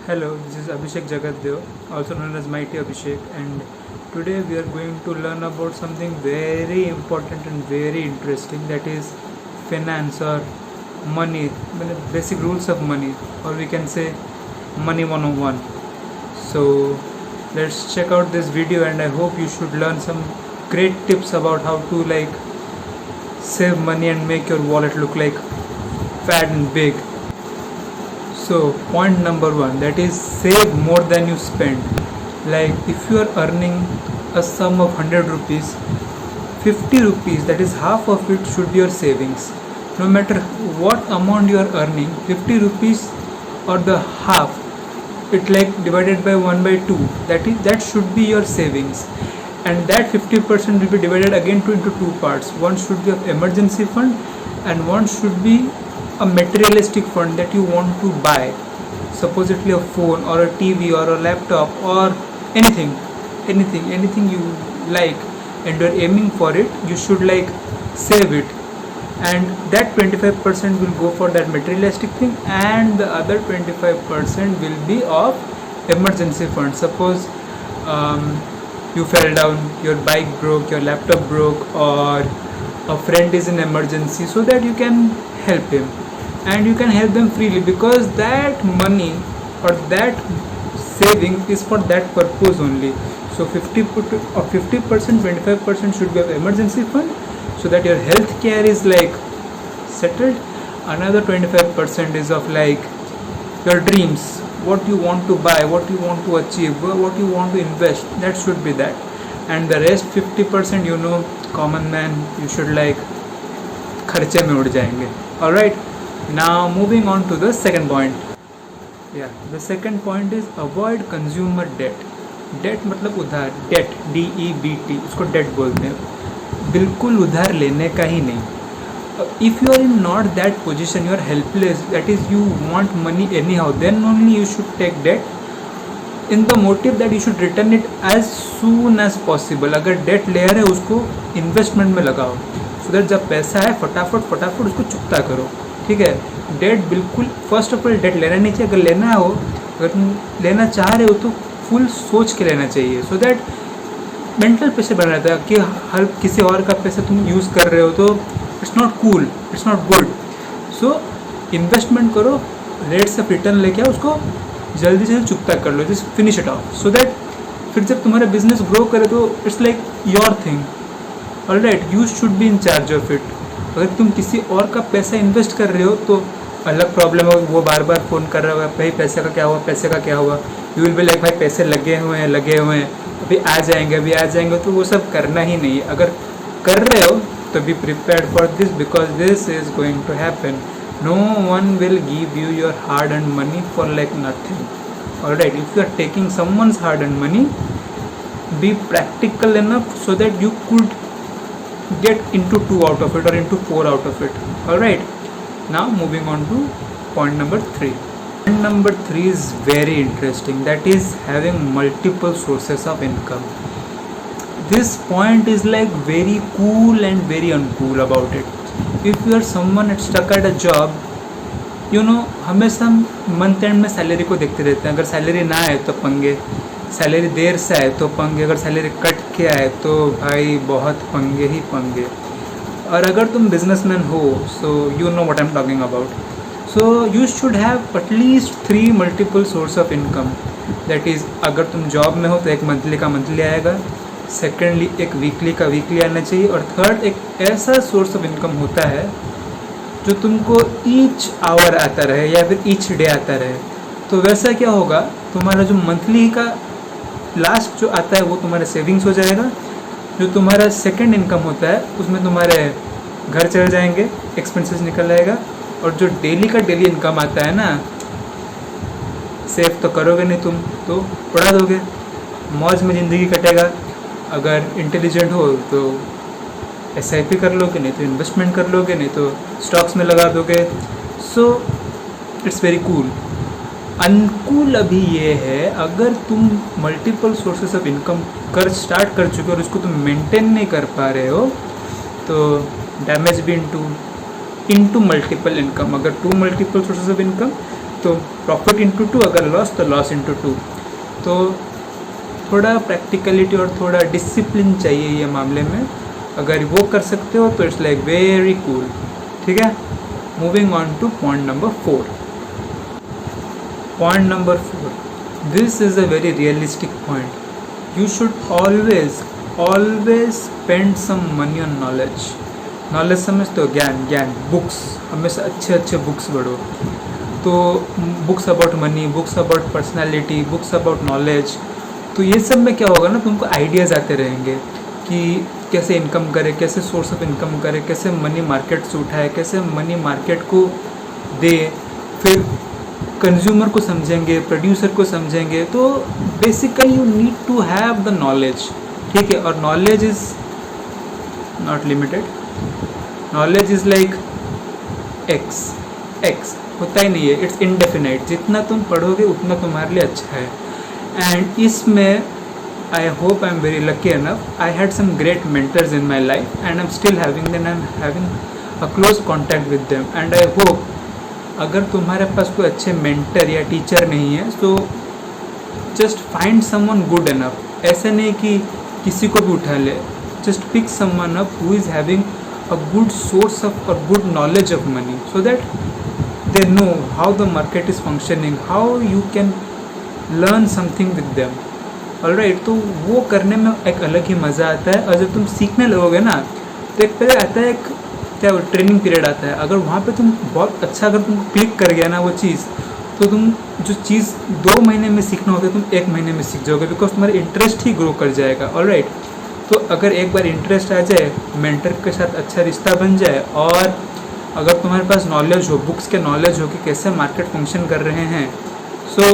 Hello, this is Abhishek Jagatdev, also known as Mighty Abhishek, and today we are going to learn about something very important and very interesting, that is finance or money, basic rules of money, or we can say money 101. So let's check out this video, and I hope you should learn some great tips about how to save money and make your wallet look like fat and big. So point number one, that is save more than you spend. Like if you are earning a sum of 100 rupees, 50 rupees, that is half of it, should be your savings. No matter what amount you are earning, 50 rupees or the half, it like divided by 1 by 2, that should be your savings. And that 50% will be divided again into two parts. One should be of emergency fund and one should be a materialistic fund that you want to buy, supposedly a phone or a TV or a laptop or anything you like, and you're aiming for it. You should save it, and that 25% will go for that materialistic thing, and the other 25% will be of emergency fund. Suppose you fell down, your bike broke, your laptop broke, or a friend is in emergency, so that you can help him, and you can help them freely, because that money or that saving is for that purpose only. So 50%, 25% should be of emergency fund, so that your health care is settled. Another 25% is of your dreams, what you want to buy, what you want to achieve, what you want to invest, that should be that. And the rest 50%, common man, you should खर्चे में उड़ जाएंगे. Alright, now moving on to the second point. The second point is avoid consumer debt. Debt मतलब उधार, debt, DEBT, उसको debt बोलते हैं. बिल्कुल उधार लेने का ही नहीं. If you are in not that position, you are helpless, that is you want money anyhow, then only you should take debt in the motive that you should return it as soon as possible. अगर debt ले रहे हो उसको investment में लगाओ, so that जब पैसा है फटाफट उसको चुकता करो. ठीक है, डेट बिल्कुल फर्स्ट ऑफ ऑल डेट लेना नहीं चाहिए. अगर लेना हो, अगर तुम लेना चाह रहे हो तो फुल सोच के लेना चाहिए, सो दैट मेंटल प्रेशर बना रहता है कि हर किसी और का पैसा तुम यूज़ कर रहे हो, तो it's not cool, it's not good. So investment करो, रेट्स ऑफ रिटर्न लेके आओ, उसको जल्दी से चुकता कर लो, just finish it off, so that फिर जब तुम्हारा बिजनेस ग्रो करे तो it's like your thing. Alright, you should be in charge of it. अगर तुम किसी और का पैसा इन्वेस्ट कर रहे हो तो अलग प्रॉब्लम है, वो बार बार फ़ोन कर रहा होगा, भाई पैसे का क्या हुआ. यू विल बी लाइक, भाई पैसे लगे हुए हैं, अभी आ जाएंगे, तो वो सब करना ही नहीं. अगर कर रहे हो तो be prepared for this, because this is going to happen. No one will give you your hard earn money for nothing. Alright, if you are taking someone's hard earn money, be practical enough so that you could get into 2 out of it or into 4 out of it. Alright, now moving on to point number 3. Point number 3 is very interesting, that is having multiple sources of income. This point is very cool and very uncool about it. If you are someone stuck at a job, हमेशा हम month and में salary को देखते रहते हैं. अगर salary ना आए तो पंगे, सैलरी देर से आए तो पंगे, अगर सैलरी कट के आए तो भाई बहुत पंगे ही पंगे. और अगर तुम बिजनेसमैन हो, so you know what I am talking about. So you should have at least 3 multiple source of income. That is, अगर तुम जॉब में हो तो एक मंथली का मंथली आएगा, सेकेंडली एक वीकली का वीकली आना चाहिए, और थर्ड एक ऐसा सोर्स ऑफ इनकम होता है जो तुमको ईच आवर आता रहे या फिर ईच डे आता रहे. तो वैसा क्या होगा, तुम्हारा जो मंथली का लास्ट जो आता है वो तुम्हारा सेविंग्स हो जाएगा. जो तुम्हारा सेकंड इनकम होता है उसमें तुम्हारे घर चल जाएंगे, एक्सपेंसेस निकल जाएगा. और जो डेली का डेली इनकम आता है ना, सेव तो करोगे नहीं तुम, तो उड़ा दोगे, मौज में ज़िंदगी कटेगा. अगर इंटेलिजेंट हो तो SIP कर लोगे, नहीं तो इन्वेस्टमेंट कर लोगे, नहीं तो स्टॉक्स में लगा दोगे. So it's very cool. Uncool अभी ये है, अगर तुम multiple sources of income start कर चुके हो और उसको तुम मेंटेन नहीं कर पा रहे हो, तो डैमेज भी इनटू मल्टीपल इनकम. अगर 2 मल्टीपल सोर्सेस ऑफ इनकम, तो प्रॉफिट इंटू 2, अगर लॉस तो लॉस इंटू 2। तो थोड़ा प्रैक्टिकलिटी और थोड़ा डिसिप्लिन चाहिए ये मामले में। अगर वो कर सकते हो तो इट्स लाइक वेरी कूल। ठीक है, moving on to point number 4। Point number 4, this is a very realistic point. You should always spend some money on knowledge. Knowledge समझते हो, ज्ञान, बुक्स, हमेशा अच्छे बुक्स पढ़ो। तो books about money, books about personality, books about knowledge. तो ये सब में क्या होगा ना, तुमको आइडियाज़ आते रहेंगे कि कैसे इनकम करे, कैसे सोर्स ऑफ इनकम करे, कैसे मनी मार्केट से उठाए, कैसे मनी मार्केट को दे, फिर कंज्यूमर को समझेंगे, प्रोड्यूसर को समझेंगे। तो basically you need to have the knowledge. ठीक है, और knowledge is not limited. Knowledge is like x होता ही नहीं है, इट्स इनडेफिनाइट। जितना तुम पढ़ोगे उतना तुम्हारे लिए अच्छा है। एंड इसमें I hope I am very lucky enough, I had some great mentors in my life and I am still having them, I am having a close contact with them. And I hope अगर तुम्हारे पास कोई अच्छे mentor या teacher नहीं है तो just find someone good enough. ऐसा नहीं कि किसी को भी उठा ले, just pick someone up who is having a good source of or good knowledge of money, so that they know how the market is functioning, how you can learn something with them. Alright, तो वो करने में एक अलग ही मज़ा आता है। और जब तुम सीखने लगोगे ना तो एक पहले आता है, एक क्या ट्रेनिंग पीरियड आता है। अगर वहाँ पे तुम बहुत अच्छा, अगर तुम क्लिक कर गया ना वो चीज़, तो तुम जो चीज़ 2 महीने में सीखना होता है तुम 1 महीने में सीख जाओगे, बिकॉज तुम्हारा इंटरेस्ट ही ग्रो कर जाएगा। ऑलराइट, तो अगर एक बार इंटरेस्ट आ जाए, मेंटर के साथ अच्छा रिश्ता बन जाए, और अगर तुम्हारे पास नॉलेज हो, बुक्स के नॉलेज हो कि कैसे मार्केट फंक्शन कर रहे हैं, सो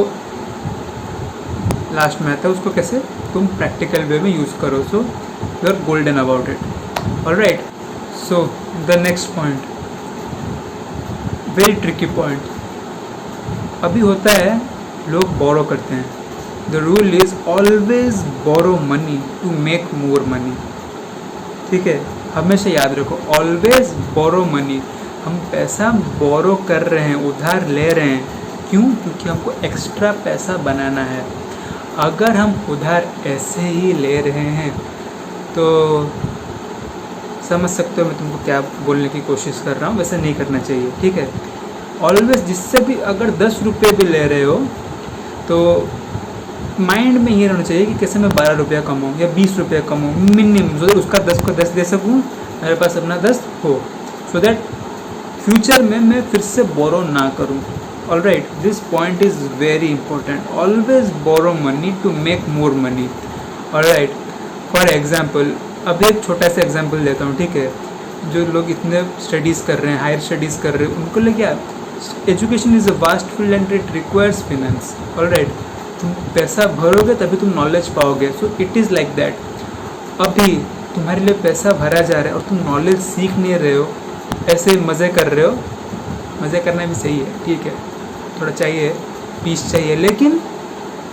लास्ट में आता है उसको कैसे तुम प्रैक्टिकल वे में यूज़ करो। So you are golden about it. Alright, so the next point, very tricky point. अभी होता है लोग बोरो करते हैं। The rule is always borrow money to make more money. ठीक है, हमेशा याद रखो, always borrow money। हम पैसा बोरो कर रहे हैं, उधार ले रहे हैं। क्यों? क्योंकि हमको एक्स्ट्रा पैसा बनाना है। अगर हम उधार ऐसे ही ले रहे हैं तो समझ सकते हो मैं तुमको क्या बोलने की कोशिश कर रहा हूँ। वैसे नहीं करना चाहिए। ठीक है, ऑलवेज जिससे भी अगर 10 रुपये भी ले रहे हो तो माइंड में ये रहना चाहिए कि कैसे मैं 12 रुपया कमाऊँ या 20 रुपया कमाऊँ मिनिमम, सो दैट उसका 10 को 10 दे सकूँ, मेरे पास अपना 10 हो, सो दैट फ्यूचर में मैं फिर से बोरो ना करूँ। Alright, this point is very important. Always borrow money to make more money. Alright, for example, अब एक छोटा सा एग्जाम्पल देता हूँ। ठीक है, जो लोग इतने स्टडीज़ कर रहे हैं, हायर स्टडीज़ कर रहे हैं, उनको लिए क्या, education is a vast field and it requires finance. Alright, तुम पैसा भरोगे तभी तुम नॉलेज पाओगे। So it is like that. अभी तुम्हारे लिए पैसा भरा जा रहा है और तुम नॉलेज सीख नहीं रहे हो, ऐसे मज़े कर रहे हो। मज़े करना भी सही है, ठीक है, थोड़ा चाहिए, पीस चाहिए, लेकिन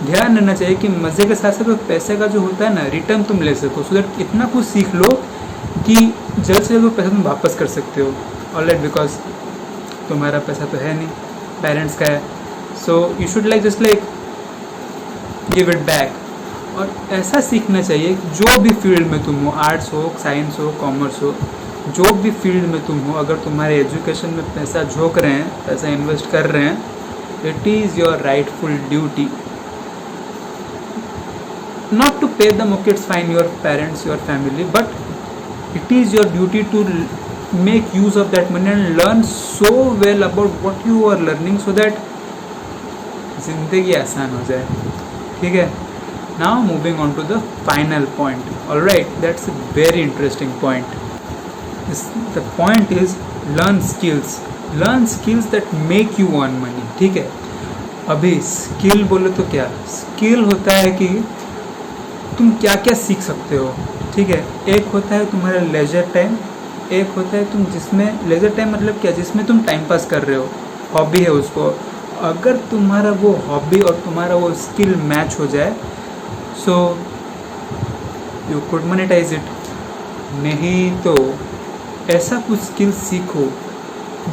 ध्यान रहना चाहिए कि मज़े के साथ साथ पैसे का जो होता है ना, रिटर्न तुम ले सको। सो दैट इतना कुछ सीख लो कि जल्द से जल्द वो पैसा तुम वापस कर सकते हो। ऑलराइट, बिकॉज तुम्हारा पैसा तो है नहीं, पेरेंट्स का है। So you should like just like give it back. और ऐसा सीखना चाहिए जो भी फील्ड में तुम हो, आर्ट्स हो, साइंस हो, कॉमर्स हो, जो भी फील्ड में तुम हो, अगर तुम्हारे एजुकेशन में पैसा झोंक रहे हैं, पैसा इन्वेस्ट कर रहे हैं, it is your rightful duty not to pay them. Okay, it's fine, your parents, your family, but it is your duty to make use of that money and learn so well about what you are learning, so that ज़िंदगी आसान हो जाए। ठीक है, now moving on to the final point. Alright, that's a very interesting point. The point is learn skills. Learn skills that make you earn money. ठीक है, अभी skill बोले तो क्या, स्किल होता है कि तुम क्या क्या सीख सकते हो। ठीक है, एक होता है तुम्हारा लेजर टाइम, एक होता है तुम जिसमें लेजर टाइम मतलब क्या, जिसमें तुम टाइम पास कर रहे हो, हॉबी है उसको। अगर तुम्हारा वो हॉबी और तुम्हारा वो स्किल मैच हो जाए, so you could monetise it. नहीं तो ऐसा कुछ स्किल सीखो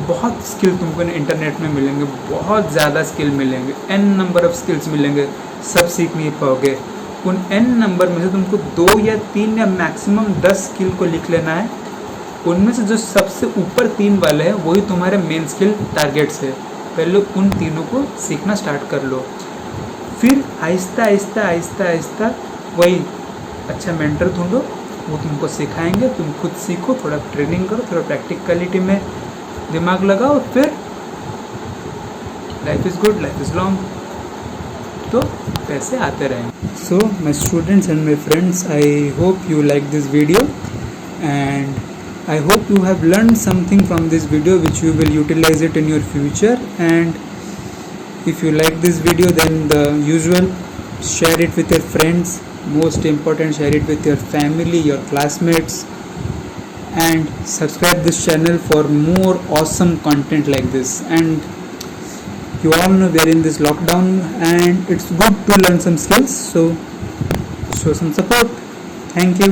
बहुत स्किल तुमको इंटरनेट में मिलेंगे, बहुत ज़्यादा स्किल मिलेंगे, n नंबर ऑफ स्किल्स मिलेंगे, सब सीख नहीं पाओगे। उन n नंबर में से तुमको 2 या 3 या मैक्सिमम 10 स्किल को लिख लेना है। उनमें से जो सबसे ऊपर 3 वाले हैं वही तुम्हारे मेन स्किल टारगेट्स है। पहले उन तीनों को सीखना स्टार्ट कर लो, फिर आहिस्ता आहिस्ता आहिस्ता आहिस्ता वही अच्छा मेंटर ढूंढो, वो तुमको सिखाएंगे, तुम खुद सीखो, थोड़ा ट्रेनिंग करो, थोड़ा प्रैक्टिकलिटी में दिमाग लगाओ, फिर life is good, life is long, तो पैसे आते रहेंगे। So my students and my friends, I hope you like this video and I hope you have learned something from this video which you will utilize it in your future. And if you like this video, then the usual, share it with your friends, most important, share it with your family, your classmates, and subscribe this channel for more awesome content like this. And you all know we are in this lockdown and it's good to learn some skills, so show some support. Thank you.